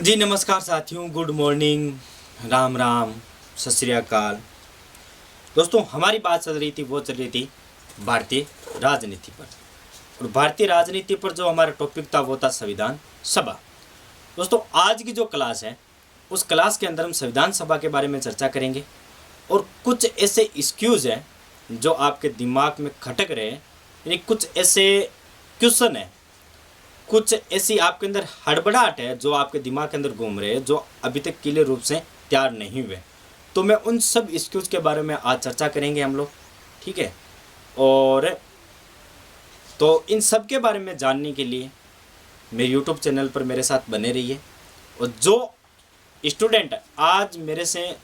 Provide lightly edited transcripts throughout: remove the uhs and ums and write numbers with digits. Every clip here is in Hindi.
जी नमस्कार साथियों, गुड मॉर्निंग, राम राम, सत श्री अकाल। दोस्तों, हमारी बात चल रही थी भारतीय राजनीति पर। और भारतीय राजनीति पर जो हमारा टॉपिक था वो था संविधान सभा। दोस्तों, आज की जो क्लास है उस क्लास के अंदर हम संविधान सभा के बारे में चर्चा करेंगे और कुछ ऐसे एक्सक्यूज़ हैं जो आपके दिमाग में खटक रहे हैं, यानी कुछ ऐसे क्वेश्चन है, कुछ ऐसी आपके अंदर हड़बड़ाहट है जो आपके दिमाग के अंदर घूम रहे हैं, जो अभी तक क्लियर रूप से तैयार नहीं हुए। तो मैं उन सब एक्सक्यूज़ के बारे में आज चर्चा करेंगे हम लोग, ठीक है। और तो इन सब के बारे में जानने के लिए मेरे यूट्यूब चैनल पर मेरे साथ बने रहिए। और जो स्टूडेंट आज मेरे से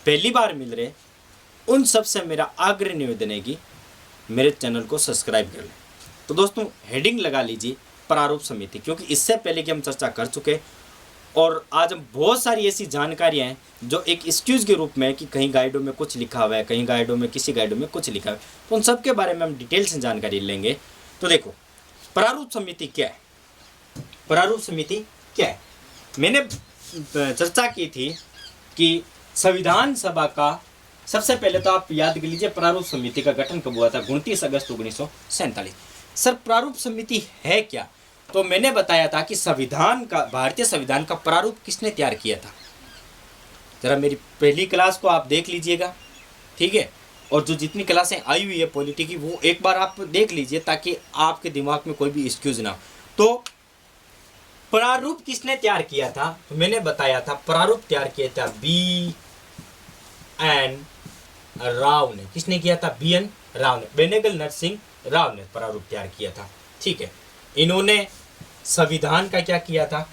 पहली बार मिल रहे, उन सब से मेरा आग्रह निवेदन है कि मेरे चैनल को सब्सक्राइब कर लें। तो दोस्तों, हेडिंग लगा लीजिए प्रारूप समिति, क्योंकि इससे पहले की हम चर्चा कर चुके और आज हम बहुत सारी ऐसी जानकारियां हैं जो एक एक्सक्यूज़ के रूप में कि कहीं गाइडों में कुछ लिखा हुआ है, कहीं गाइडों में, किसी गाइडों में कुछ लिखा हुआ है, तो उन सब के बारे में हम डिटेल से जानकारी लेंगे। तो देखो, प्रारूप समिति क्या है? प्रारूप समिति क्या है? मैंने चर्चा की थी कि संविधान सभा का सबसे पहले तो आप याद कर लीजिए प्रारूप समिति का गठन कब हुआ था? 29 अगस्त 1947। सर, प्रारूप समिति है क्या? तो मैंने बताया था कि संविधान का, भारतीय संविधान का प्रारूप किसने तैयार किया था? जरा मेरी पहली क्लास को आप देख लीजिएगा, ठीक है। और जो जितनी क्लासें आई हुई है पॉलिटी की, वो एक बार आप देख लीजिए ताकि आपके दिमाग में कोई भी एक्सक्यूज ना हो। तो प्रारूप किसने तैयार किया था? तो मैंने बताया था प्रारूप तैयार किया था B.N. राव ने। किसने किया था? B.N. राव ने, बेनेगल नरसिंह राव ने प्रारूप तैयार किया था, ठीक है। इन्होंने संविधान का क्या किया था?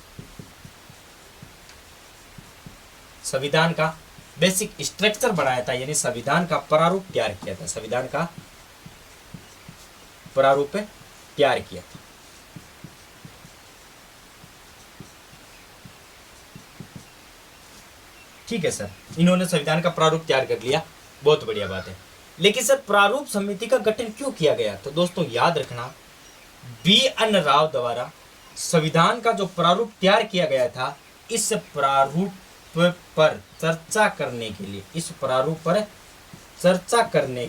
संविधान का बेसिक स्ट्रक्चर बनाया था, यानी संविधान का प्रारूप तैयार किया था। संविधान का प्रारूप तैयार किया था, ठीक है सर। इन्होंने संविधान का प्रारूप तैयार कर लिया, बहुत बढ़िया बात है। लेकिन सर, प्रारूप समिति का गठन क्यों किया गया? तो दोस्तों याद रखना, B.N. राव द्वारा संविधान का जो प्रारूप तैयार किया गया था, इस प्रारूप पर चर्चा करने के लिए, इस प्रारूप पर चर्चा करने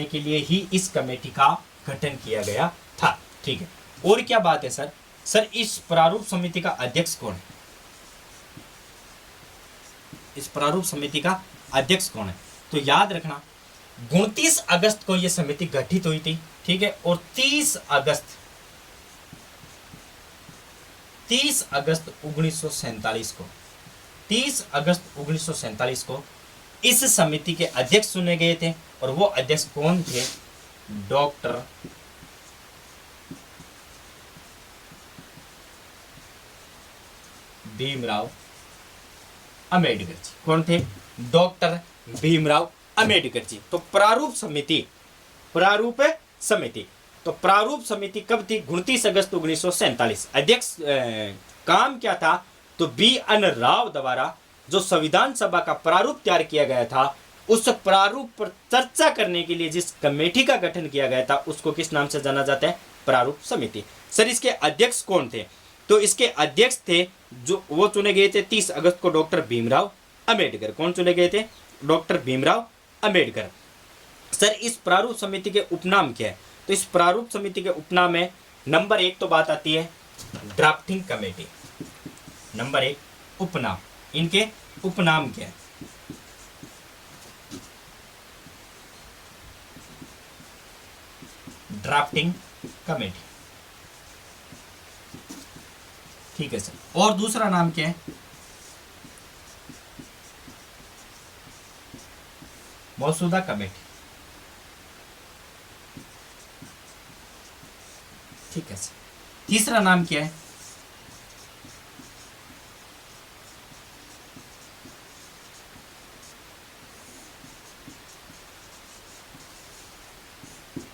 के लिए ही इस कमेटी का गठन किया गया था, ठीक है। और क्या बात है सर? सर, इस प्रारूप समिति का अध्यक्ष कौन है? इस प्रारूप समिति का अध्यक्ष कौन है? तो याद रखना, 29 अगस्त को यह समिति गठित हुई थी, ठीक है। और 30 अगस्त 1947 को इस समिति के अध्यक्ष चुने गए थे। और वो अध्यक्ष कौन थे? डॉक्टर भीमराव अंबेडकर जी। कौन थे? डॉक्टर भीमराव अंबेडकर जी। तो प्रारूप समिति तो प्रारूप समिति कब थी? 29 अगस्त 1947। अध्यक्ष काम क्या था? तो B.N. राव द्वारा जो संविधान सभा का प्रारूप तैयार किया गया था, उस प्रारूप पर चर्चा करने के लिए जिस कमेटी का गठन किया गया था, उसको किस नाम से जाना जाता है? प्रारूप समिति। सर, इसके अध्यक्ष कौन थे? तो इसके अध्यक्ष थे, जो वो चुने गए थे 30 अगस्त को, डॉक्टर भीमराव अंबेडकर। कौन चुने गए थे? डॉक्टर भीमराव अंबेडकर। सर, इस प्रारूप समिति के उपनाम क्या है? तो इस प्रारूप समिति के उपनाम है, नंबर 1 तो बात आती है ड्राफ्टिंग कमेटी। नंबर 1 उपनाम। इनके उपनाम क्या है? ड्राफ्टिंग कमेटी, ठीक है सर। और दूसरा नाम क्या है? मौजूदा कमेटी, ठीक है सर। तीसरा नाम क्या है?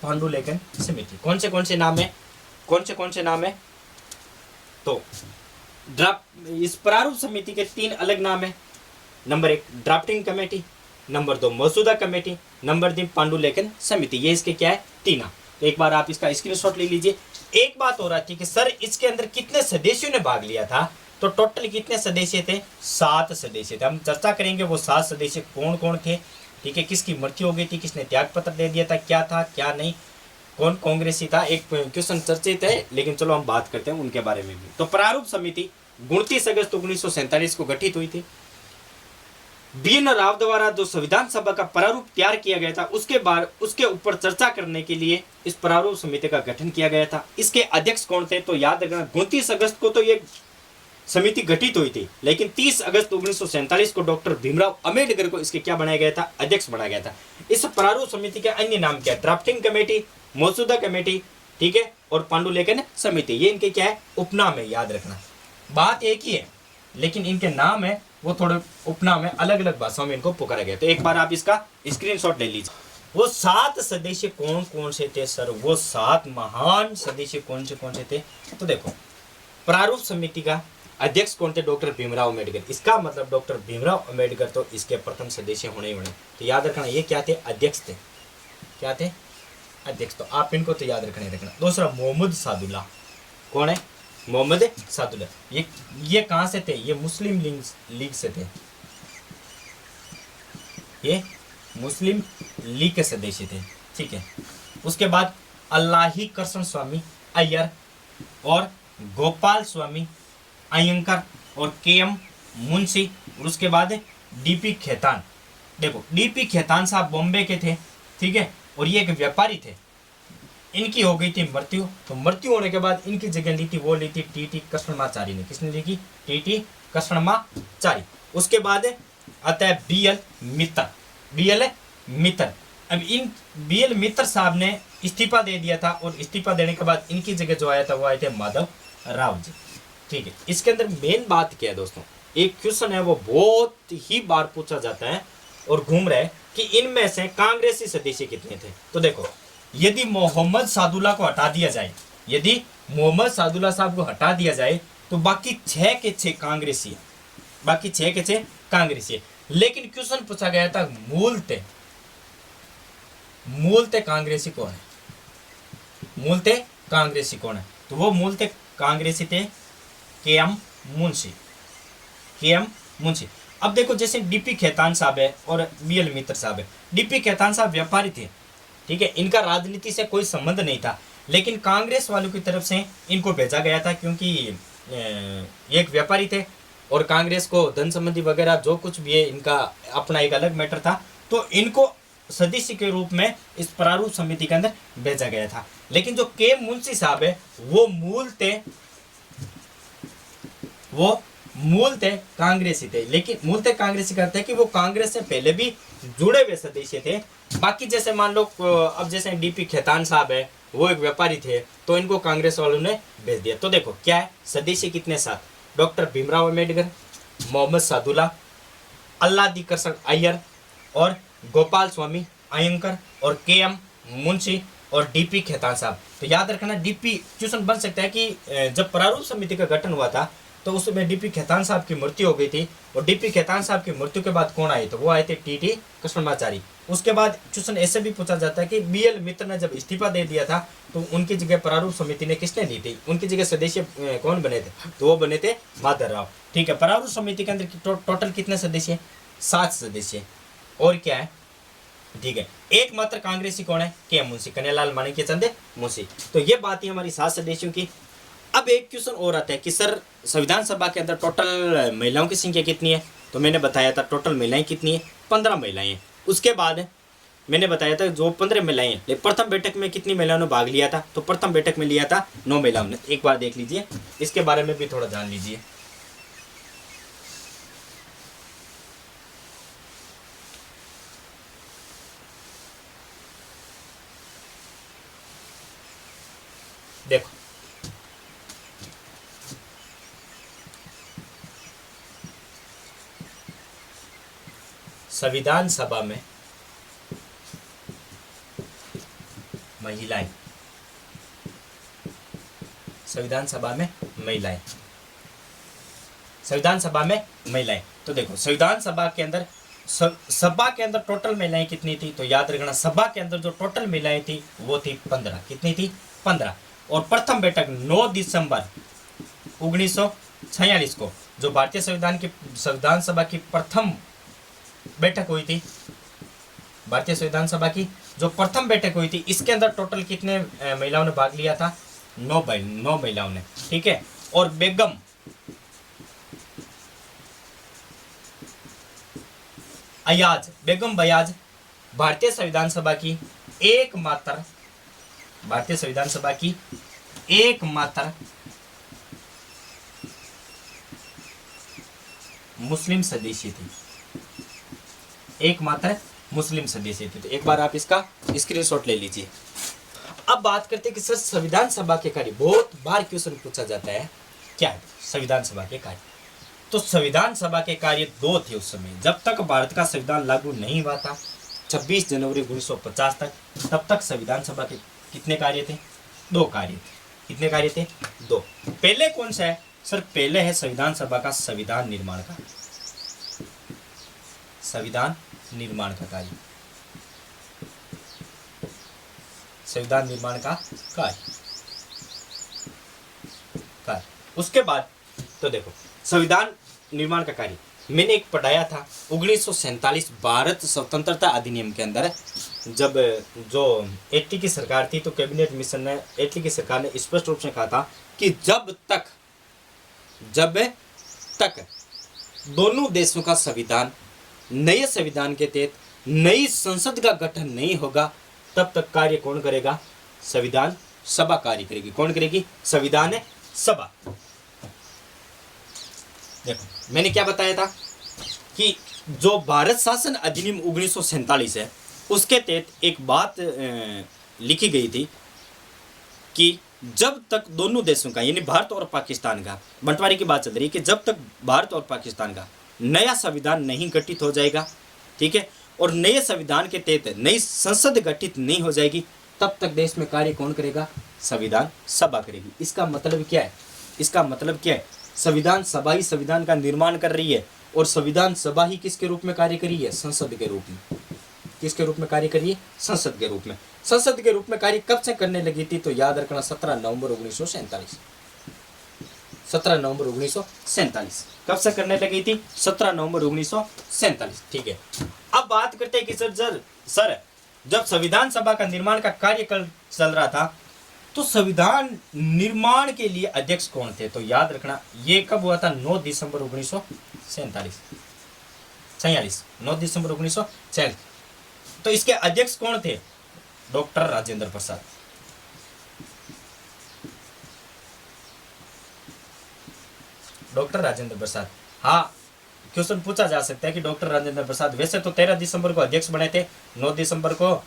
पांडुलेखन समिति। कौन से नाम है? कौन से नाम है? तो इस प्रारूप समिति के 3 अलग नाम है। नंबर 1 ड्राफ्टिंग कमेटी, नंबर 2 मसौदा कमेटी, नंबर 3 पांडुलेखन समिति। ये इसके क्या है? 3 नाम। तो एक बार आप इसका स्क्रीनशॉट ले लीजिए। एक बात हो रहा थी कि सर इसके अंदर कितने सदस्यों ने भाग लिया था, तो टोटल कितने सदस्य थे, 7 सदस्य थे। हम चर्चा करेंगे वो 7 सदस्य कौन कौन थे, ठीक है, किसकी मृत्यु हो गई थी, किसने त्याग पत्र दे दिया था, क्या था क्या नहीं, कौन कांग्रेसी था, एक क्वेश्चन चर्चित है, लेकिन चलो हम बात करते हैं उनके बारे में भी। तो प्रारूप समिति 29 अगस्त 1947 को गठित हुई थी। BN राव द्वारा जो संविधान सभा का प्रारूप तैयार किया गया था, उसके बाद उसके ऊपर चर्चा करने के लिए इस प्रारूप समिति का गठन किया गया था। इसके अध्यक्ष कौन थे, तो याद रखना 29 अगस्त को तो ये समिति गठित हुई थी, लेकिन 30 अगस्त 1947 को डॉक्टर भीमराव अम्बेडकर को इसके क्या बनाया गया था, अध्यक्ष बनाया गया था। इस प्रारूप समिति के अन्य नाम क्या है, ड्राफ्टिंग कमेटी, मौजूदा कमेटी, ठीक है, और पांडुलेखन समिति, ये इनके क्या है, उपनाम है, याद रखना। बात एक ही है, लेकिन इनके नाम है वो थोड़े उपनाम है, अलग अलग भाषाओं में इनको पुकारा गया। तो एक बार आप इसका स्क्रीनशॉट ले लीजिए। वो 7 सदस्य कौन कौन से थे सर, वो 7 महान सदस्य कौन से थे, तो देखो प्रारूप समिति का अध्यक्ष कौन थे, डॉक्टर भीमराव अम्बेडकर। इसका मतलब डॉक्टर भीमराव अम्बेडकर तो इसके प्रथम सदस्य होने ही होने। तो याद रखना ये क्या थे, अध्यक्ष थे, क्या थे, अध्यक्ष। तो आप इनको तो याद रखना। दूसरा मोहम्मद सादुल्ला, कौन है, मोहम्मद सादुल्ला। ये कहां से थे, ये मुस्लिम लीग से थे, ये मुस्लिम लीग के सदस्य थे, ठीक है। उसके बाद अल्लाही कृष्ण स्वामी अय्यर और गोपाल स्वामी अयंकर और KM मुंशी, और उसके बाद DP खेतान। देखो DP खेतान साहब बॉम्बे के थे, ठीक है, और ये एक व्यापारी थे। इनकी हो गई थी मृत्यु, तो मृत्यु होने के बाद इनकी जगह ली थी, वो ली थी TT कृष्णमाचारी ने। किसने लिखी, TT कृष्णमाचारी। उसके बाद आता है BL मित्तर। अब इन BL मित्तर साहब ने इस्तीफा दे दिया था, और इस्तीफा देने के बाद इनकी जगह जो आया था वो आए थे माधव राव जी, ठीक है। इसके अंदर मेन बात क्या है दोस्तों, एक क्वेश्चन है वो बहुत ही बार पूछा जाता है और घूम रहा है कि इनमें से कांग्रेसी सदस्य कितने थे। तो देखो यदि मोहम्मद सादुल्ला को हटा दिया जाए, यदि मोहम्मद सादुल्ला साहब को हटा दिया जाए, तो बाकी 6 के 6 कांग्रेसी है, बाकी 6 के 6 कांग्रेसी है। लेकिन क्वेश्चन पूछा गया था मूलतः कांग्रेसी कौन है, मूलतः कांग्रेसी कौन है, तो वो मूलतः कांग्रेसी थे KM मुंशी। अब देखो जैसे DP खेतान साहब है और BL मित्तर साहब है। DP खेतान साहब व्यापारी थे, ठीक है, इनका राजनीति से कोई संबंध नहीं था, लेकिन कांग्रेस वालों की तरफ से इनको भेजा गया था, क्योंकि एक व्यापारी थे और कांग्रेस को धन संबंधी वगैरह जो कुछ भी है इनका अपना एक अलग मैटर था, तो इनको सदस्य के रूप में इस प्रारूप समिति के अंदर भेजा गया था। लेकिन जो KM मुंशी साहब है वो मूलतः कांग्रेसी थे, लेकिन मूलतः कांग्रेसी करते हैं कि वो कांग्रेस से पहले भी जुड़े हुए सदस्य थे। बाकी जैसे मान लो अब जैसे DP खेतान साहब है वो एक व्यापारी थे, तो इनको कांग्रेस वालों ने भेज दिया। तो देखो क्या है, सदस्य कितने 7, डॉक्टर भीमराव अम्बेडकर, मोहम्मद सादुल्ला, अल्लादी कृष्ण अय्यर और गोपाल स्वामी अयंकर और KM मुंशी और DP खेतान साहब। तो याद रखना DP क्वेश्चन बन सकता है कि जब प्रारूप समिति का गठन हुआ था तो उसमें DP खेतान साहब की मृत्यु हो गई थी, और DP खेतान साहब की मृत्यु के बाद कौन आए, तो वो आए थे TT कृष्णमाचारी। उसके बाद क्वेश्चन ऐसे भी पूछा जाता है कि BL मित्तर ने जब इस्तीफा दे दिया था तो उनकी जगह प्रारूप समिति ने किसने ली थी, उनकी जगह सदस्य कौन बने थे, तो वो बने थे माधव राव, ठीक है। प्रारूप समिति के अंदर टोटल कितने सदस्य, 7 सदस्य, और क्या है, ठीक है। एकमात्र कांग्रेसी कौन है, KM मुंशी, कन्हैयालाल माणिक्यचंद मुंशी। तो ये बात है हमारी 7 सदस्यों की। अब एक क्वेश्चन और आता है कि सर संविधान सभा के अंदर टोटल महिलाओं की संख्या कितनी है, तो मैंने बताया था टोटल महिलाएं कितनी है, 15 महिलाएं हैं। उसके बाद मैंने बताया था जो 15 महिलाएं हैं, प्रथम बैठक में कितनी महिलाओं ने भाग लिया था, तो प्रथम बैठक में लिया था 9 महिलाओं ने। एक बार देख लीजिए, इसके बारे में भी थोड़ा जान लीजिए। देखो संविधान सभा में महिलाएं, संविधान सभा में महिलाएं, संविधान सभा में महिलाएं। तो देखो संविधान सभा के अंदर सभा के अंदर टोटल महिलाएं कितनी थी, तो याद रखना सभा के अंदर जो टोटल महिलाएं थी वो थी 15। कितनी थी? 15। और प्रथम बैठक 9 दिसंबर 1946 को जो भारतीय संविधान सभा की प्रथम बैठक हुई थी, भारतीय संविधान सभा की जो प्रथम बैठक हुई थी, इसके अंदर टोटल कितने महिलाओं ने भाग लिया था? 9 महिलाओं ने। ठीक है। और बेगम बयाज भारतीय संविधान सभा की एकमात्र मुस्लिम सदस्य थी। एकमात्र मुस्लिम सदस्य थी। तो एक बार आप इसका स्क्रीनशॉट ले लीजिए। अब बात करते हैं कि सर संविधान सभा के कार्य, बहुत बार क्वेश्चन पूछा जाता है क्या है संविधान सभा के कार्य। तो संविधान सभा के कार्य 2 थे उस समय, जब तक भारत का संविधान लागू नहीं हुआ था 26 जनवरी 1950 तक, तब तक संविधान सभा के कितने कार्य थे? 2 कार्य थे। कितने कार्य थे? 2। पहले कौन सा है सर? पहले है संविधान सभा का संविधान निर्माण का कार्य। संविधान निर्माण का कार्य। उसके बाद तो देखो संविधान निर्माण का कार्य मैंने एक पढ़ाया था 1947 भारत स्वतंत्रता अधिनियम के अंदर, जब जो एटली की सरकार थी तो कैबिनेट मिशन ने, एटली की सरकार ने स्पष्ट रूप से कहा था कि जब तक दोनों देशों का संविधान नए संविधान के तहत नई संसद का गठन नहीं होगा, तब तक कार्य कौन करेगा? संविधान सभा कार्य करेगी। कौन करेगी? संविधान सभा। देखो मैंने क्या बताया था कि जो भारत शासन अधिनियम 1947 है उसके तहत एक बात लिखी गई थी कि जब तक दोनों देशों का यानी भारत और पाकिस्तान का बंटवारे की बात चल रही है कि जब तक भारत और पाकिस्तान का नया संविधान नहीं गठित हो जाएगा, ठीक है, और नए संविधान के तहत नई संसद गठित नहीं हो जाएगी, तब तक देश में कार्य कौन करेगा? संविधान सभा करेगी। इसका मतलब क्या है? संविधान सभा ही संविधान का निर्माण कर रही है और संविधान सभा ही किसके रूप में कार्य कर रही है? संसद के रूप में। किसके रूप में कार्य कर रही है? संसद के रूप में। संसद के रूप में कार्य कब से करने लगी थी? तो याद रखना 17 नवंबर 1947। 17 नवंबर 1947 कब से करने लगी थी? 17 नवंबर 1947। ठीक है। अब बात करते हैं कि सर जब संविधान सभा का निर्माण का कार्य चल रहा था तो संविधान निर्माण के लिए अध्यक्ष कौन थे? तो याद रखना ये कब हुआ था? 9 दिसंबर 1946। 9 दिसंबर 1946। तो इसके अध्यक्ष कौन थे? डॉक्टर राजेंद्र प्रसाद। डॉक्टर राजेंद्र प्रसाद। हाँ, क्वेश्चन पूछा जा सकता है कि डॉक्टर राजेंद्र प्रसाद वैसे तो 13 दिसंबर को अध्यक्ष बने थे, 9 दिसंबर को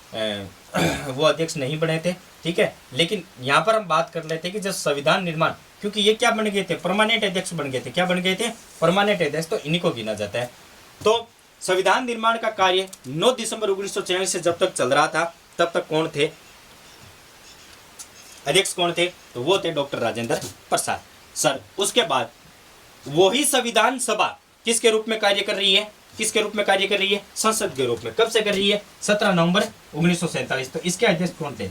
वो अध्यक्ष नहीं बने थे, ठीक है। लेकिन यहाँ पर हम बात कर लेते हैं कि जब संविधान निर्माण, क्योंकि ये क्या बन गए थे? परमानेंट अध्यक्ष बन गए थे। क्या बन गए थे? परमानेंट अध्यक्ष। तो इन्हीं को गिना जाता है। तो संविधान निर्माण का कार्य 9 दिसंबर 1946 से जब तक चल रहा था तब तक कौन थे? अध्यक्ष कौन थे? तो वो थे डॉक्टर राजेंद्र प्रसाद सर। उसके बाद वही संविधान सभा किसके रूप में कार्य कर रही है? किसके रूप में कार्य कर रही है? संसद के रूप में। कब से कर रही है? 17 नवंबर 1947। तो इसके अध्यक्ष कौन थे?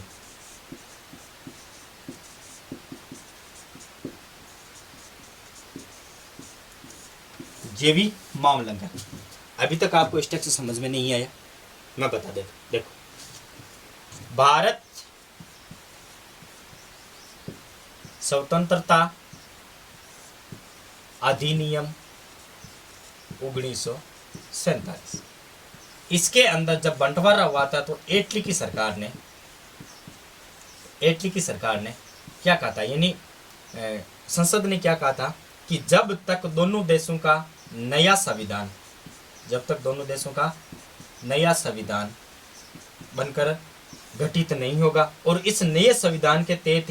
जेवी मावलंकर। अभी तक आपको स्ट्रक्चर समझ में नहीं आया, मैं बता देता। देखो, भारत स्वतंत्रता अधिनियम 1947, इसके अंदर जब बंटवारा हुआ था तो एटली की सरकार ने क्या कहा था, यानी संसद ने क्या कहा था कि जब तक दोनों देशों का नया संविधान बनकर गठित नहीं होगा और इस नए संविधान के तहत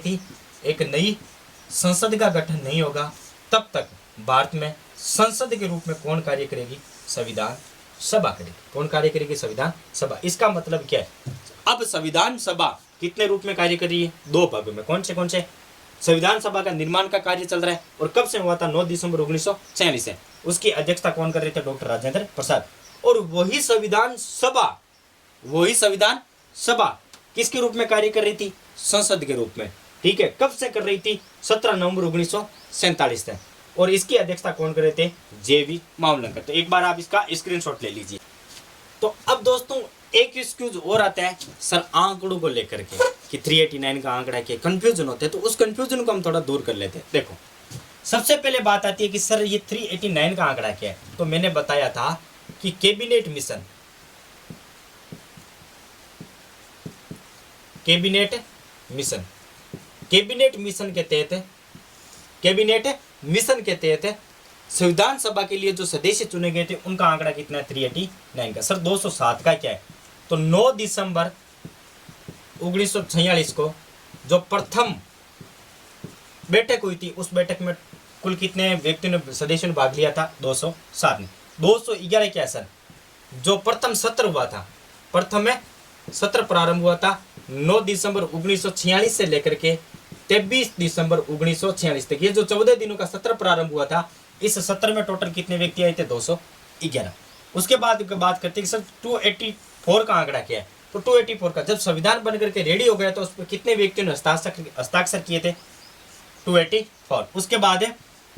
ही एक नई संसद का गठन नहीं होगा, तब तक भारत में संसद के रूप में कौन कार्य करेगी? संविधान सभा करेगी। कौन कार्य करेगी? संविधान सभा। इसका मतलब क्या है? अब संविधान सभा कितने रूप में कार्य कर रही है? 2 भागों में। कौन से? संविधान सभा का निर्माण का कार्य चल रहा है और कब से हुआ था, 9 दिसंबर 1946 से। उसकी अध्यक्षता कौन कर रहे थे, डॉक्टर राजेंद्र प्रसाद। और वही संविधान सभा किसके रूप में कार्य कर रही थी, संसद के रूप में, ठीक है। कब से कर रही थी, 17 नवंबर 1947 से। और इसकी अध्यक्षता कौन कर रहे थे, जेवी मावलंकर। तो एक बार आप इसका स्क्रीनशॉट ले लीजिए। तो अब दोस्तों एक एक्सक्यूज और आता है सर आंकड़ों को लेकर के कि 389 का आंकड़ा के कंफ्यूजन होते हैं, तो उस कंफ्यूजन को हम थोड़ा दूर कर लेते हैं। देखो सबसे पहले बात आती है कि सर ये 389 का आंकड़ा क्या है। तो मैंने बताया था कि कैबिनेट मिशन के तहत संविधान सभा के लिए जो सदस्य चुने गए थे उनका आंकड़ा कितना है, 389 का। सर 207 का क्या है, तो 9 दिसंबर 1946 को जो प्रथम बैठक हुई थी, उस बैठक में कुल कितने व्यक्तियों ने, सदस्यों ने भाग लिया था, 207 ने। 211 क्या है सर, जो प्रथम सत्र हुआ था, प्रथम में सत्र प्रारंभ हुआ था 9 दिसंबर 1946 से लेकर के 23 दिसंबर 1946 तक। ये जो 14 दिनों का सत्र प्रारंभ हुआ था, इस सत्र में टोटल कितने व्यक्ति आए थे, 211। उसके बाद बात करते हैं कि सर 284 का आंकड़ा क्या है। तो 284 का जब संविधान बनकर के रेडी हो गया तो उस पर कितने व्यक्तियों ने हस्ताक्षर किए थे, 284। उसके बाद है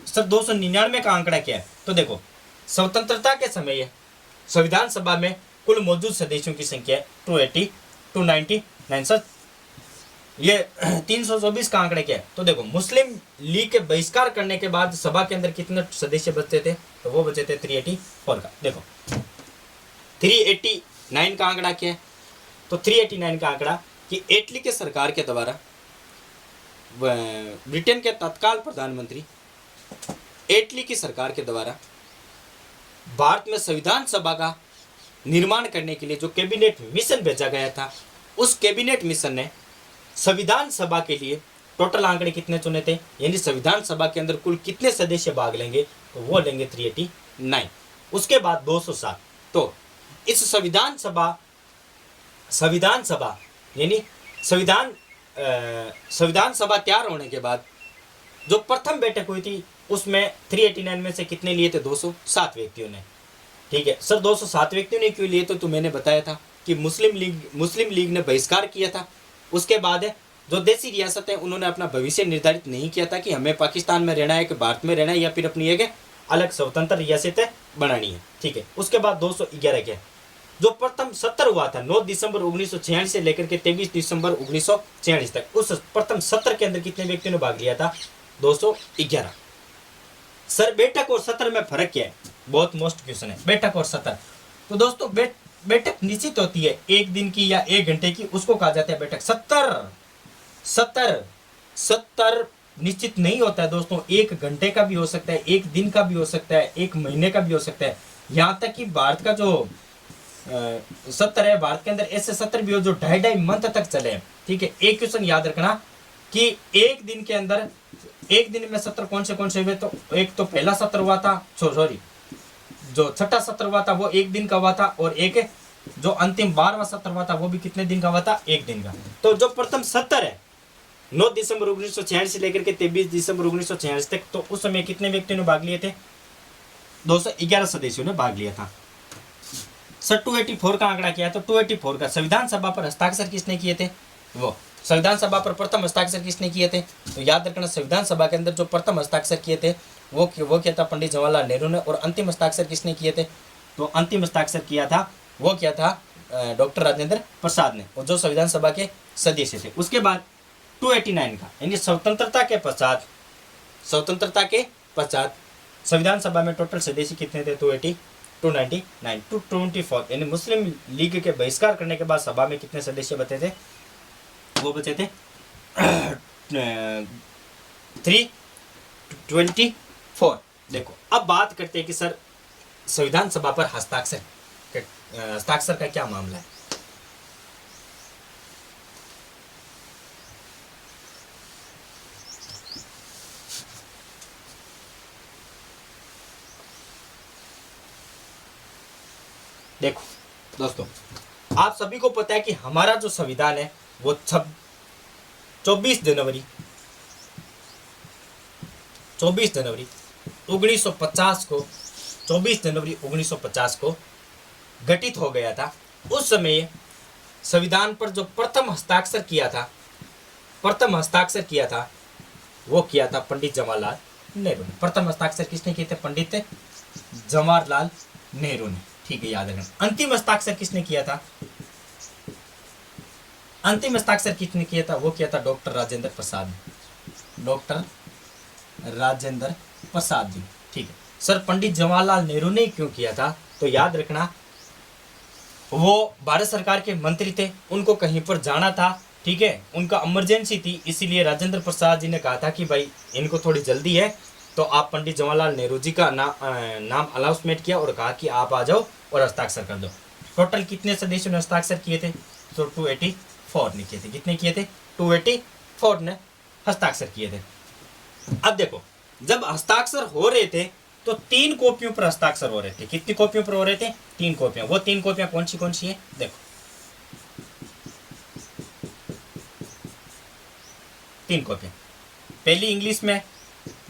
सर 299 का आंकड़ा क्या है। तो देखो स्वतंत्रता के समय संविधान सभा में कुल मौजूद सदस्यों की संख्या है 299 सर। ये 324 का आंकड़ा क्या है। तो देखो मुस्लिम लीग के बहिष्कार करने के बाद सभा के अंदर कितने सदस्य बचते थे, तो वो बचे थे 384 का। देखो 389 का आंकड़ा क्या है, तो 389 का आंकड़ा कि इटली के सरकार के द्वारा ब्रिटेन के तत्काल प्रधानमंत्री इटली की सरकार के द्वारा भारत में संविधान सभा का निर्माण करने के लिए जो कैबिनेट मिशन भेजा गया था, उस कैबिनेट मिशन ने संविधान सभा के लिए टोटल आंकड़े कितने चुने थे, यानी संविधान सभा के अंदर कुल कितने सदस्य भाग लेंगे, तो वो लेंगे 389। उसके बाद 207। तो इस संविधान सभा यानी संविधान सभा तैयार होने के बाद जो प्रथम बैठक हुई थी उसमें 389 में से कितने लिए थे, 207 व्यक्तियों ने, ठीक है। सर 207 व्यक्तियों ने क्यों लिए, तो मैंने बताया था कि मुस्लिम लीग ने बहिष्कार किया था। उसके बाद जो देसी रियासत है उन्होंने अपना भविष्य निर्धारित नहीं किया था कि हमें पाकिस्तान में रहना है कि भारत में रहना है या फिर अपनी एक अलग स्वतंत्र रियासत बनानी है, ठीक है। उसके बाद 211 के जो प्रथम सत्र हुआ था 9 दिसंबर 1946 से लेकर के 23 दिसंबर 1946 तक, उस प्रथम सत्र के अंदर कितने व्यक्तियों ने भाग लिया था, 211। सर बैठक और सत्र में फर्क क्या है, बहुत मोस्ट क्वेश्चन है, बैठक और सत्र। तो दोस्तों बैठक निश्चित होती है 1 दिन की या 1 घंटे की, उसको कहा जाता है बैठक। सत्तर निश्चित नहीं होता है दोस्तों, 1 घंटे का भी हो सकता है, 1 दिन का भी हो सकता है, 1 महीने का भी हो सकता है। यहाँ तक कि भारत का जो सत्र है, भारत के अंदर ऐसे सत्र भी हो जो 2.5 मंथ तक चले, ठीक है। एक क्वेश्चन याद रखना कि 1 दिन के अंदर 1 दिन में सत्र कौन से हुए, तो एक तो पहला सत्र हुआ था, जो छठा सत्र हुआ था वो 1 दिन का हुआ था, और एक जो अंतिम 12वां सत्र हुआ था वो भी कितने दिन का हुआ था, 1 दिन का। तो जो प्रथम सत्र है 9 दिसंबर 1946 से लेकर के 23 दिसंबर 1946 तक, तो उस समय कितने व्यक्तियों ने भाग लिए थे, 211 सदस्यों ने भाग लिया था। सर 284 का आंकड़ा क्या है, तो 284 का संविधान सभा पर हस्ताक्षर किसने किए थे, वो संविधान सभा पर प्रथम हस्ताक्षर किसने किए थे, तो याद रखना संविधान सभा के अंदर जो प्रथम हस्ताक्षर किए थे वो क्या था, पंडित जवाहरलाल नेहरू ने। और अंतिम हस्ताक्षर किसने किए थे, तो अंतिम हस्ताक्षर किया था वो क्या था, डॉक्टर राजेंद्र प्रसाद ने, और जो संविधान सभा के सदस्य थे। उसके बाद 289 का यानी स्वतंत्रता के पश्चात संविधान सभा में टोटल सदस्य कितने थे, 299 224 यानी मुस्लिम लीग के बहिष्कार करने के बाद सभा में कितने सदस्य बचे थे, वो बचे थे 324। देखो अब बात करते हैं कि सर संविधान सभा पर हस्ताक्षर का क्या मामला है। देखो दोस्तों, आप सभी को पता है कि हमारा जो संविधान है वो 24 जनवरी 24 जनवरी 1950 को 24 जनवरी 1950 को गठित हो गया था। उस समय संविधान पर जो प्रथम हस्ताक्षर किया था वो किया था पंडित जवाहरलाल नेहरू ने। प्रथम हस्ताक्षर किसने किए थे? पंडित जवाहरलाल नेहरू ने। ठीक है, याद रखना। अंतिम हस्ताक्षर किसने किया था? अंतिम हस्ताक्षर किसने किया था? वो किया था डॉक्टर राजेंद्र प्रसाद ने। डॉक्टर राजेंद्र प्रसाद जी। ठीक है सर, पंडित जवाहरलाल नेहरू ने क्यों किया था? तो याद रखना, वो भारत सरकार के मंत्री थे, उनको कहीं पर जाना था। ठीक है, उनका इमरजेंसी थी, इसीलिए राजेंद्र प्रसाद जी ने कहा था कि भाई इनको थोड़ी जल्दी है, तो आप पंडित जवाहरलाल नेहरू जी का नाम अनाउंसमेंट किया और कहा कि आप आ जाओ और हस्ताक्षर कर दो। टोटल कितने सदस्यों ने हस्ताक्षर किए थे? तो 284 ने किए थे। कितने किए थे? 284 ने हस्ताक्षर किए थे। अब देखो, जब हस्ताक्षर हो रहे थे तो 3 कॉपियों पर हस्ताक्षर हो रहे थे। कितनी कॉपियों पर हो रहे थे? 3 कॉपियां। वो 3 कॉपियां कौन सी है? देखो, 3 कॉपियां। पहली इंग्लिश में,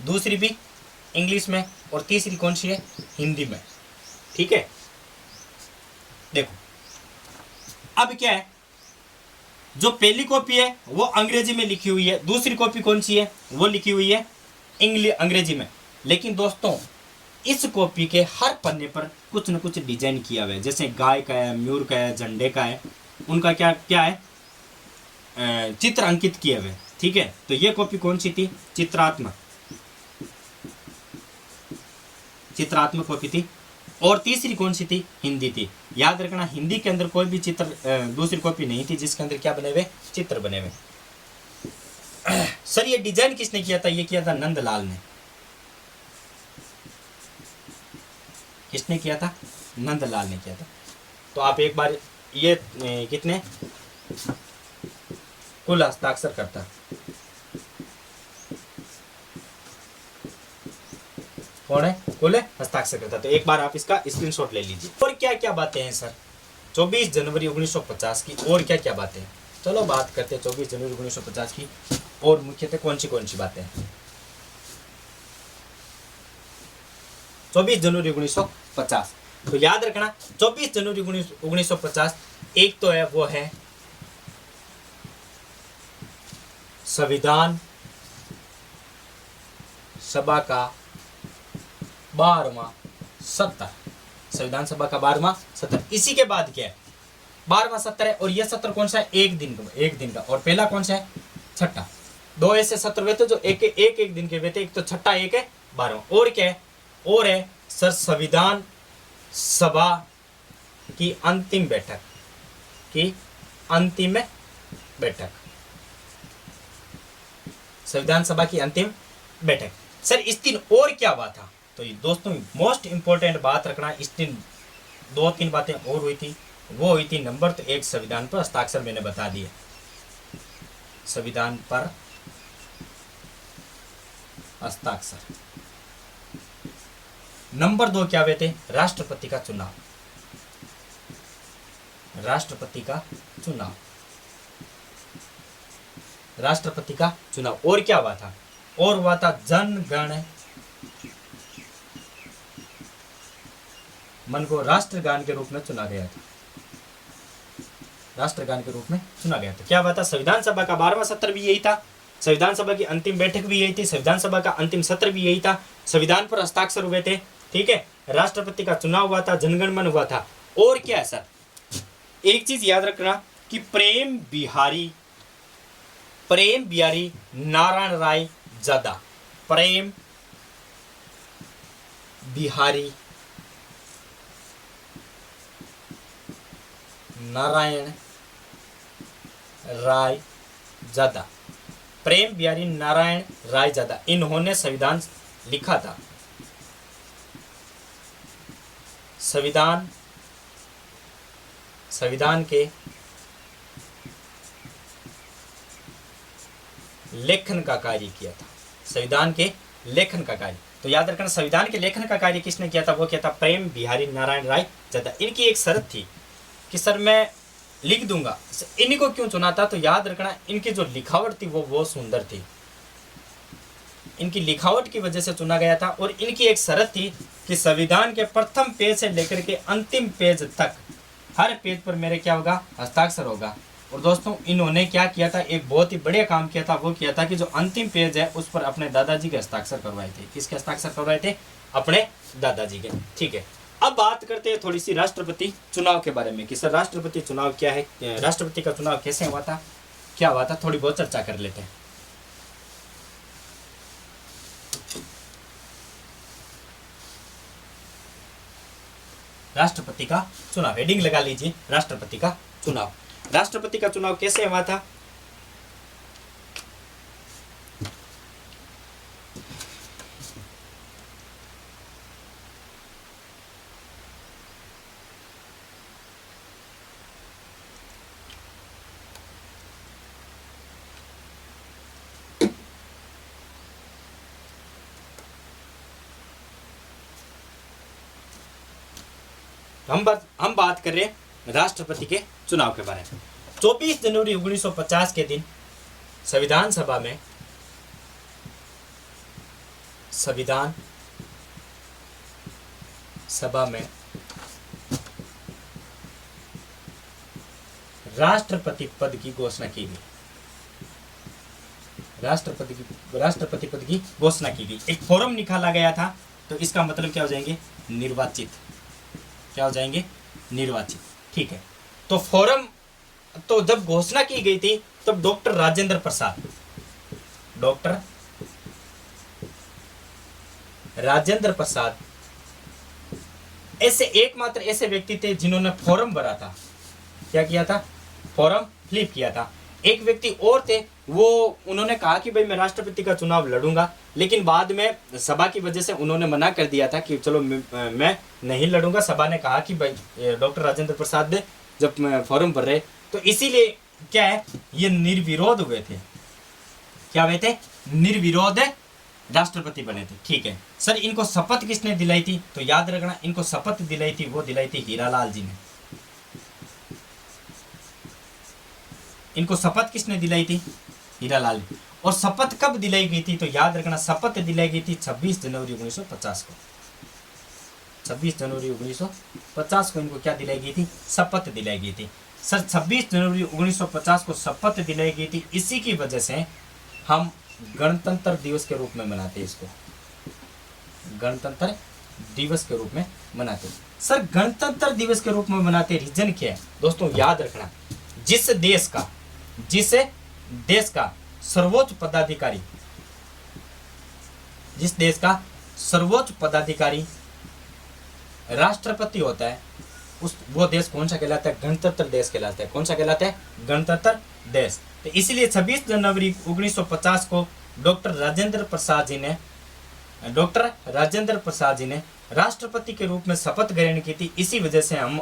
दूसरी भी इंग्लिश में, और तीसरी कौन सी है? हिंदी में। ठीक है, देखो अब क्या है, जो पहली कॉपी है वो अंग्रेजी में लिखी हुई है, दूसरी कॉपी कौन सी है? वो लिखी हुई है अंग्रेजी में। लेकिन दोस्तों, इस कॉपी के हर पन्ने पर कुछ न कुछ डिजाइन किया हुआ है, जैसे गाय का है, मयूर का है, झंडे का है, उनका क्या क्या है? चित्र अंकित किए हुए। ठीक है, तो ये कॉपी कौन सी थी? चित्रात्मक कॉपी थी। और तीसरी कौन सी थी? हिंदी थी। याद रखना, हिंदी के अंदर कोई भी चित्र दूसरी कॉपी नहीं थी जिसके अंदर क्या बने हुए? चित्र बने हुए। सर, ये डिजाइन किसने किया था? ये किया था नंदलाल ने। किसने किया था? नंदलाल ने किया था। तो आप एक बार ये कितने कुल हस्ताक्षर करता? कौन है कुल हस्ताक्षर करता? तो एक बार आप इसका स्क्रीनशॉट ले लीजिए। और क्या क्या बातें हैं सर 24 जनवरी 1950 की? और क्या क्या बातें हैं? चलो बात करते हैं 24 जनवरी 1950 की। और मुख्यतः कौन सी बातें हैं? 24 जनवरी 1950, तो याद रखना 24 जनवरी 1950 एक तो है, वो है संविधान सभा का 12वां सत्र। संविधान सभा का 12वां सत्र। इसी के बाद क्या है? 12वां सत्र है, और यह सत्र कौन सा है? एक दिन का। और पहला कौन सा है? छठा। 2 ऐसे सत्र हुए थे जो एक दिन के हुए थे, एक तो छठा, एक है 12वां। और क्या है? और है सर संविधान सभा की अंतिम बैठक संविधान सभा की अंतिम बैठक। सर इस दिन और क्या हुआ था? तो ये दोस्तों मोस्ट इंपॉर्टेंट बात रखना, इस दिन 2-3 बातें और हुई थी। वो हुई थी, नंबर तो 1 संविधान पर हस्ताक्षर मैंने बता दिए, संविधान पर हस्ताक्षर। नंबर 2 क्या हुए थे? राष्ट्रपति का चुनाव। और क्या हुआ था? और हुआ था जनगण मन को राष्ट्रगान के रूप में चुना गया था। क्या हुआ था? संविधान सभा का 12वां सत्र भी यही था, संविधान सभा की अंतिम बैठक भी यही थी, संविधान सभा का अंतिम सत्र भी यही था, संविधान पर हस्ताक्षर हुए थे। ठीक है, राष्ट्रपति का चुनाव हुआ था, जनगण मन हुआ था। और क्या है सर? एक चीज याद रखना कि प्रेम बिहारी नारायण राय जदा, प्रेम बिहारी नारायण राय जदा, प्रेम बिहारी नारायण राय जदा, इन्होंने संविधान लिखा था। संविधान के लेखन का कार्य किया था। संविधान के लेखन का कार्य, तो याद रखना संविधान के लेखन का कार्य किसने किया था? वो किया था प्रेम बिहारी नारायण राय जदा। इनकी एक शर्त थी कि सर मैं लिख दूंगा, इन्हीं को क्यों चुना था? तो याद रखना इनकी जो लिखावट थी वो बहुत सुंदर थी। इनकी लिखावट की वजह से चुना गया था और इनकी एक शर्त थी कि संविधान के प्रथम पेज से लेकर के अंतिम पेज तक हर पेज पर मेरे क्या होगा, हस्ताक्षर होगा। और दोस्तों इन्होंने क्या किया था, एक बहुत ही बढ़िया काम किया था। वो किया था कि जो अंतिम पेज है उस पर अपने दादाजी के हस्ताक्षर करवाए थे। किसके हस्ताक्षर करवाए थे? अपने दादाजी के। ठीक है, अब बात करते हैं थोड़ी सी राष्ट्रपति चुनाव के बारे में कि सर राष्ट्रपति चुनाव क्या है, राष्ट्रपति का चुनाव कैसे हुआ था, क्या हुआ था, थोड़ी बहुत चर्चा कर लेते हैं। राष्ट्रपति का चुनाव, हेडिंग लगा लीजिए, राष्ट्रपति का चुनाव। राष्ट्रपति का चुनाव कैसे हुआ था? हम बात कर रहे हैं राष्ट्रपति के चुनाव के बारे में। 24 जनवरी 1950 के दिन संविधान सभा में राष्ट्रपति पद की घोषणा की गई। राष्ट्रपति पद की घोषणा की गई। एक फोरम निकाला गया था, तो इसका मतलब क्या हो जाएंगे? निर्वाचित। क्या हो जाएंगे? निर्वाचित। ठीक है, तो फोरम, तो जब घोषणा की गई थी तब डॉक्टर राजेंद्र प्रसाद ऐसे एकमात्र ऐसे व्यक्ति थे जिन्होंने फॉर्म भरा था। क्या किया था? फॉर्म फिल किया था। एक व्यक्ति और थे, वो उन्होंने कहा कि भाई मैं राष्ट्रपति का चुनाव लड़ूंगा, लेकिन बाद में सभा की वजह से उन्होंने मना कर दिया था कि चलो मैं नहीं लड़ूंगा। सभा ने कहा कि भाई डॉक्टर राजेंद्र प्रसाद ने जब फॉर्म भर रहे, तो इसीलिए क्या है, ये निर्विरोध हुए थे। क्या हुए थे? निर्विरोध राष्ट्रपति बने थे। ठीक है सर, इनको शपथ किसने दिलाई थी? तो याद रखना, इनको शपथ दिलाई थी, वो दिलाई थी हीरालाल जी ने। इनको शपथ किसने दिलाई थी? हीरालाल। और शपथ कब दिलाई गई थी? तो याद रखना, शपथ दिलाई गई थी 26 जनवरी 1950 को। 26 जनवरी 1950 को इनको क्या दिलाई गई थी? शपथ दिलाई गई थी। सर 26 जनवरी 1950 को शपथ दिलाई गई थी, इसी की वजह से हम गणतंत्र दिवस के रूप में मनाते हैं इसको। गणतंत्र दिवस के रूप में मनाते हैं। सर गणतंत्र दिवस के रूप में मनाते, रीजन क्या है? दोस्तों याद रखना, जिस देश का सर्वोच्च पदाधिकारी, जिस देश का सर्वोच्च पदाधिकारी राष्ट्रपति होता है, वो देश कौन सा कहलाता है? गणतंत्र देश कहलाता है। कौन सा कहलाता है? गणतंत्र देश। तो इसलिए 26 जनवरी 1950 को डॉक्टर राजेंद्र प्रसाद जी ने राष्ट्रपति के रूप में शपथ ग्रहण की थी। इसी वजह से हम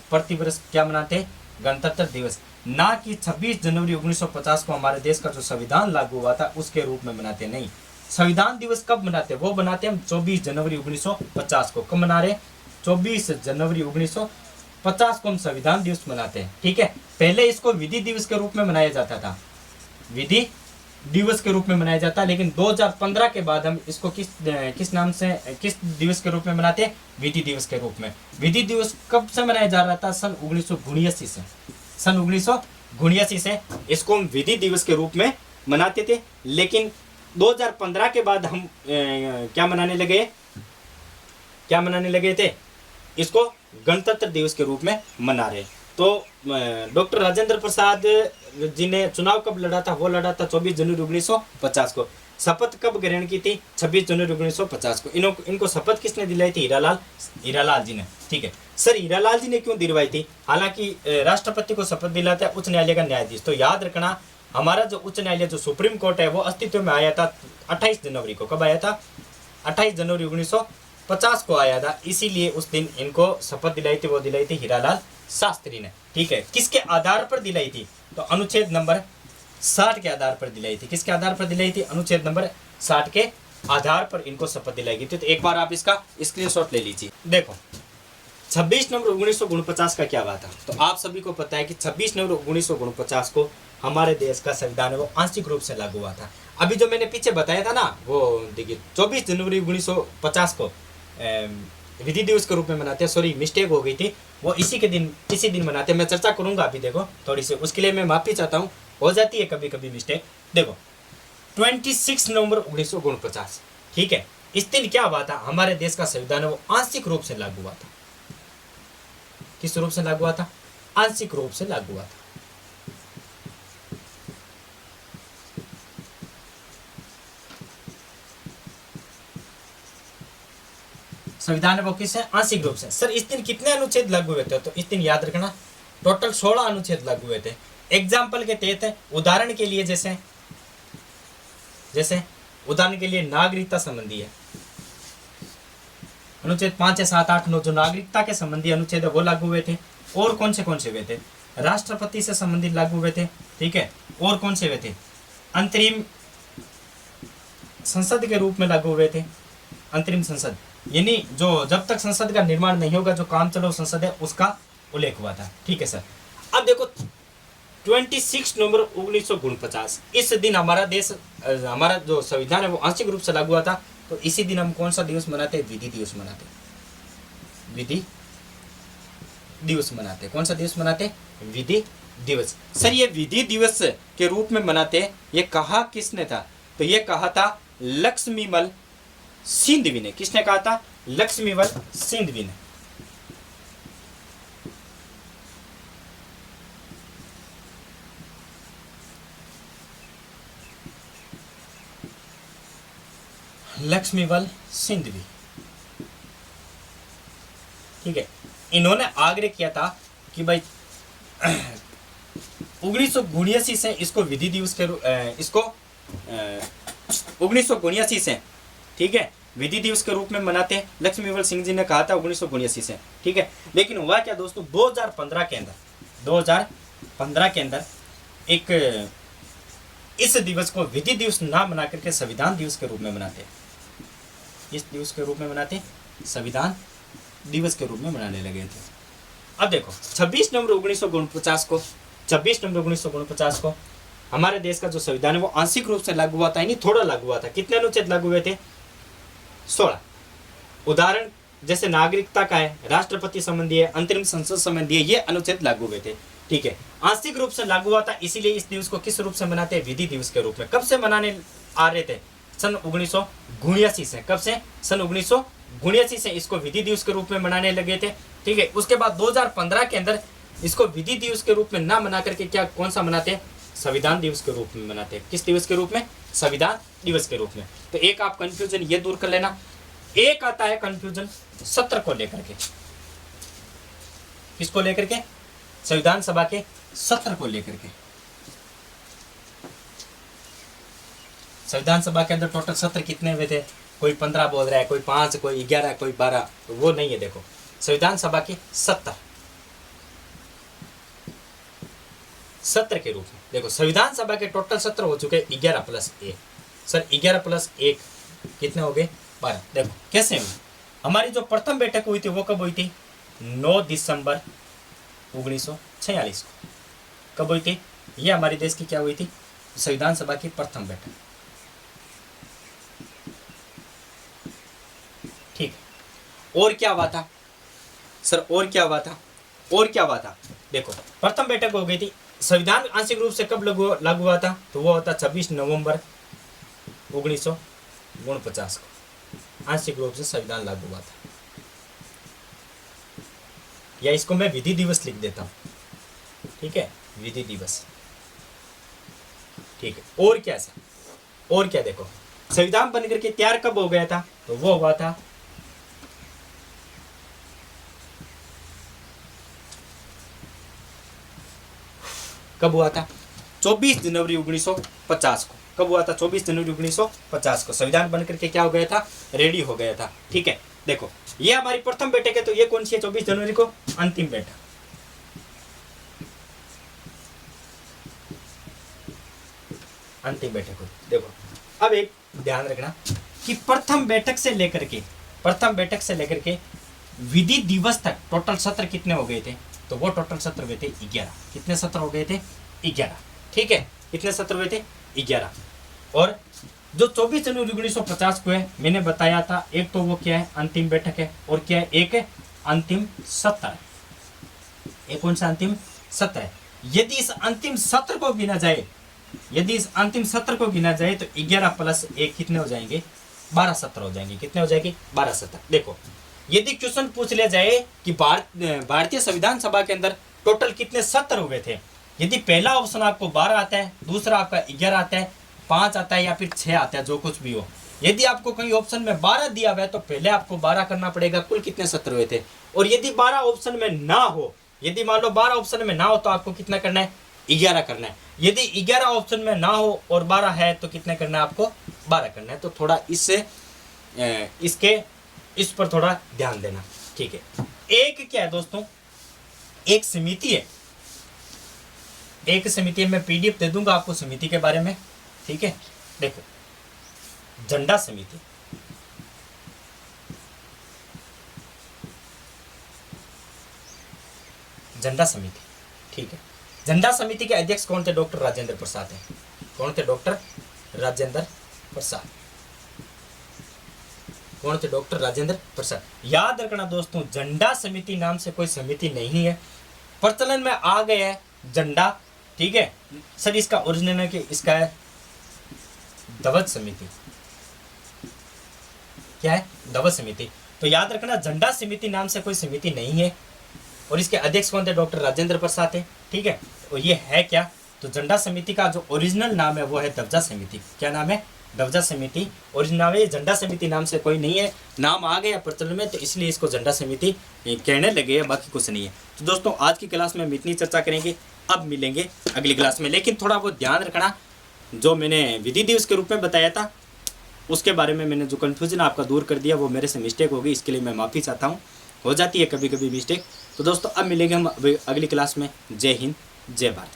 प्रतिवर्ष क्या मनाते हैं? गणतंत्र दिवस। ना कि 26 जनवरी 1950 को हमारे देश का जो संविधान लागू हुआ था उसके रूप में मनाते नहीं। संविधान दिवस कब मनाते? वो मनाते हम 24 जनवरी 1950 को। कब मना रहे? 24 जनवरी 1950 को हम संविधान दिवस मनाते हैं। ठीक है, पहले इसको विधि दिवस के रूप में मनाया जाता था, विधि दिवस के रूप में मनाया जाता, लेकिन 2015 के बाद हम इसको किस नाम से, किस दिवस के रूप में मनाते हैं? विधि दिवस के रूप में। विधि दिवस कब से मनाया जा रहा था? सन 1979 से। सन 1979 से इसको हम विधि दिवस के रूप में मनाते थे, लेकिन 2015 के बाद हम क्या मनाने लगे थे? इसको गणतंत्र दिवस के रूप में मना रहे। तो डॉक्टर राजेंद्र प्रसाद जी ने चुनाव कब लड़ा था? वो लड़ा था 24 जनवरी 1950 को। शपथ कब ग्रहण की थी? 26 जनवरी 1950 को। इनको शपथ किसने दिलाई थी? हीरालाल जी ने। ठीक है सर, हीरालाल जी ने क्यों दिलवाई थी? हालांकि राष्ट्रपति को शपथ दिलाता है उच्च न्यायालय का न्यायाधीश। तो याद रखना, हमारा जो उच्च न्यायालय, जो सुप्रीम कोर्ट है, वो अस्तित्व में आया था 28 जनवरी को। कब आया था? 28 जनवरी 1950 को आया था। इसीलिए उस दिन इनको शपथ दिलाई थी, वो दिलाई थी हीरालाल शास्त्री ने। ठीक है, किसके आधार पर दिलाई थी? तो अनुच्छेद नंबर 60 के आधार पर दिलाई थी। किसके आधार पर दिलाई थी? अनुच्छेद नंबर 60 के आधार पर इनको शपथ दिलाई गई थी। तो एक बार आप इसका स्क्रीनशॉट ले लीजिए। देखो 26 नवंबर 1949 का क्या हुआ था? तो आप सभी को पता है कि 26 नवंबर 1949 को हमारे देश का संविधान है वो आंशिक रूप से लागू हुआ था। अभी जो मैंने पीछे बताया था ना, वो देखिए 24 जनवरी 1950 को विधि दिवस के रूप में मनाते हैं। सॉरी, मिस्टेक हो गई थी, वो इसी दिन मनाते हैं। मैं चर्चा करूंगा अभी, देखो थोड़ी सी, उसके लिए मैं माफी चाहता हूँ, हो जाती है कभी कभी मिस्टेक। देखो 26 नवंबर 1949, ठीक है, इस दिन क्या हुआ था? हमारे देश का संविधान है वो आंशिक रूप से लागू हुआ था। किस रूप से लागू हुआ था? आंशिक रूप से लागू हुआ था। संविधान है वो किस है? आंशिक रूप से। सर इस दिन कितने अनुच्छेद लागू हुए थे? तो इस दिन याद रखना टोटल 16 अनुच्छेद लागू हुए थे। एग्जाम्पल के तहत है, उदाहरण के लिए जैसे उदाहरण के लिए नागरिकता संबंधी है, अनुच्छेद 5, 7, 8, 9 जो नागरिकता के संबंधी अनुच्छेद है वो लागू हुए थे। और कौन से हुए थे? राष्ट्रपति से संबंधित लागू हुए थे, ठीक है। और कौन से हुए थे? अंतरिम संसद के रूप में लागू हुए थे। अंतरिम संसद यानी जो जब तक संसद का निर्माण नहीं होगा, जो काम चलो संसद है, उसका उल्लेख हुआ था, ठीक है सर। अब देखो 26 नवंबर 1949, इस दिन हमारा देश, हमारा जो संविधान है वो आंशिक रूप से लागू हुआ था। तो इसी दिन हम कौन सा दिवस मनाते हैं? विधि दिवस मनाते हैं। विधि दिवस मनाते हैं। कौन सा दिवस मनाते हैं? विधि दिवस। सर ये विधि दिवस के रूप में मनाते हैं, ये कहा किसने था? तो ये कहा था लक्ष्मीमल सिंधवी ने। किसने कहा था? लक्ष्मीमल सिंधवी ने। लक्ष्मीमल सिंधवी, ठीक है। इन्होंने आग्रह किया था कि भाई 1979 से इसको विधि दिवस के इसको 1979 से, ठीक है, विधि दिवस के रूप में मनाते हैं। लक्ष्मीमल सिंह जी ने कहा था 1979 से, ठीक है। लेकिन हुआ क्या दोस्तों, 2015 के अंदर एक इस दिवस को विधि दिवस ना मना करके संविधान दिवस के रूप में मनाते हैं। इस दिवस के रूप में मनाते, संविधान दिवस के रूप में मनाने लगे थे। अब देखो 26 नवंबर 1949 को हमारे देश का जो संविधान है वो आंशिक रूप से लागू हुआ था, यानी थोड़ा लागू हुआ था। कितने अनुच्छेद लागू हुए थे? 16। उदाहरण जैसे नागरिकता का है, राष्ट्रपति संबंधी है, अंतरिम संसद संबंधी है, ये अनुच्छेद लागू हुए थे, ठीक है। आंशिक रूप से लागू हुआ था, इसीलिए इस दिवस को किस रूप से मनाते हैं? विधि दिवस के रूप में। कब से मनाने आ रहे थे? सन 1979 से। कब से? सन 1979 से इसको विधि दिवस के रूप में मनाने लगे थे, ठीक है। उसके बाद 2015 के अंदर इसको विधि दिवस के रूप में ना मना करके क्या कौन सा मनाते हैं? संविधान दिवस के रूप में मनाते हैं। किस दिवस के रूप में? संविधान दिवस के रूप में। तो एक आप कंफ्यूजन ये दूर कर लेना। एक आता है कंफ्यूजन सत्र को लेकर के। किसको लेकर के? संविधान सभा के सत्र को लेकर के। संविधान सभा के अंदर टोटल सत्र कितने हुए थे? कोई 15 बोल रहा है, कोई 5, कोई 11, कोई 12, तो वो नहीं है। देखो संविधान सभा के सत्र के रूप में देखो संविधान सभा के टोटल सत्र हो चुके 11 + 1। सर 11 + 1 कितने हो गए? 12। देखो कैसे हुई? हमारी जो प्रथम बैठक हुई थी वो कब हुई थी? 9 दिसंबर 1946 को। कब हुई थी? ये हमारे देश की क्या हुई थी? संविधान सभा की प्रथम बैठक, ठीक है। और क्या हुआ था सर? और क्या हुआ था? देखो प्रथम बैठक हो गई थी। संविधान आंशिक रूप से कब लागू हुआ था? तो वो होता 26 नवंबर 1949 को आंशिक रूप से संविधान लागू हुआ था। या इसको मैं विधि दिवस लिख देता हूं, ठीक है, विधि दिवस, ठीक है। और क्या सर? और क्या? देखो संविधान बनकर के तैयार कब हो गया था? तो वो हुआ था कब हुआ था? 24 जनवरी 1950 को। कब हुआ था? 24 जनवरी 1950 को संविधान बनकर के क्या हो गया था? रेडी हो गया था, ठीक है। देखो ये हमारी प्रथम बैठक है, तो ये कौन सी है? 24 जनवरी को अंतिम बैठक। अंतिम बैठक हुई। देखो अब एक ध्यान रखना कि प्रथम बैठक से लेकर के विधि दिवस तक टोटल सत्र कितने हो गए थे, तो वो टोटल सत्र हुए थे 11। कितने सत्र हो गए थे, 11। ठीक है, कितने सत्र हुए थे, 11। और जो 24 जनवरी 1950 को है, मैंने बताया था, एक तो वो क्या है, अंतिम बैठक है, और क्या है, एक है अंतिम सत्र है। एक कौन सा अंतिम सत्र है। यदि इस अंतिम सत्र को गिना जाए, यदि इस अंतिम सत्र को गिना जाए तो 11 प्लस 1 कितने हो जाएंगे, 12 सत्र हो जाएंगे। कितने हो जाएंगे, 12 सत्र। देखो, यदि क्वेश्चन पूछ लिया जाए कि भारतीय संविधान सभा के अंदर टोटल कितने सत्र हुए थे, यदि पहला ऑप्शन आपको 12 आता है, दूसरा आपका 11 आता है, 5 आता है या फिर 6 आता है, जो कुछ भी हो, यदि आपको कहीं ऑप्शन में 12 दिया हुआ है तो पहले आपको 12 करना पड़ेगा, कुल कितने सत्र हुए थे। और यदि 12 ऑप्शन में ना हो, यदि मान लो 12 ऑप्शन में ना हो तो आपको कितना करना है, 11 करना है। यदि 11 ऑप्शन में ना हो और 12 है तो कितने करना है, आपको 12 करना है। तो थोड़ा इस पर थोड़ा ध्यान देना। ठीक है, एक क्या है दोस्तों, एक समिति है, एक समिति है। मैं पीडीएफ दे दूंगा आपको समिति के बारे में। ठीक है, देखो, झंडा समिति, झंडा समिति। ठीक है, झंडा समिति के अध्यक्ष कौन थे, डॉक्टर राजेंद्र प्रसाद हैं। कौन थे, डॉक्टर राजेंद्र प्रसाद। कौन थे, डॉक्टर राजेंद्र प्रसाद। याद रखना दोस्तों, झंडा समिति नाम से कोई समिति नहीं है, प्रचलन में आ गया है झंडा। ठीक है सर, इसका ओरिजिनल है कि इसका है ध्वज समिति। क्या है, ध्वज समिति। तो याद रखना, झंडा समिति नाम से कोई समिति नहीं है, और इसके अध्यक्ष कौन थे, डॉक्टर राजेंद्र प्रसाद है। ठीक है, और ये है क्या, तो झंडा समिति का जो ओरिजिनल नाम है वो है ध्वजा समिति। क्या नाम है, ध्वजा समिति। ओरिजिनल है, झंडा समिति नाम से कोई नहीं है, नाम आ गया प्रचलन में तो इसलिए इसको झंडा समिति कहने लगे हैं, बाकी कुछ नहीं है। तो दोस्तों, आज की क्लास में हम इतनी चर्चा करेंगे, अब मिलेंगे अगली क्लास में। लेकिन थोड़ा वो ध्यान रखना, जो मैंने विधि दिवस के रूप में बताया था उसके बारे में मैंने जो कन्फ्यूजन आपका दूर कर दिया, वो मेरे से मिस्टेक हो गई, इसके लिए मैं माफ़ी चाहता हूँ। हो जाती है कभी कभी मिस्टेक। तो दोस्तों, अब मिलेंगे हम अगली क्लास में। जय हिंद, जय भारत।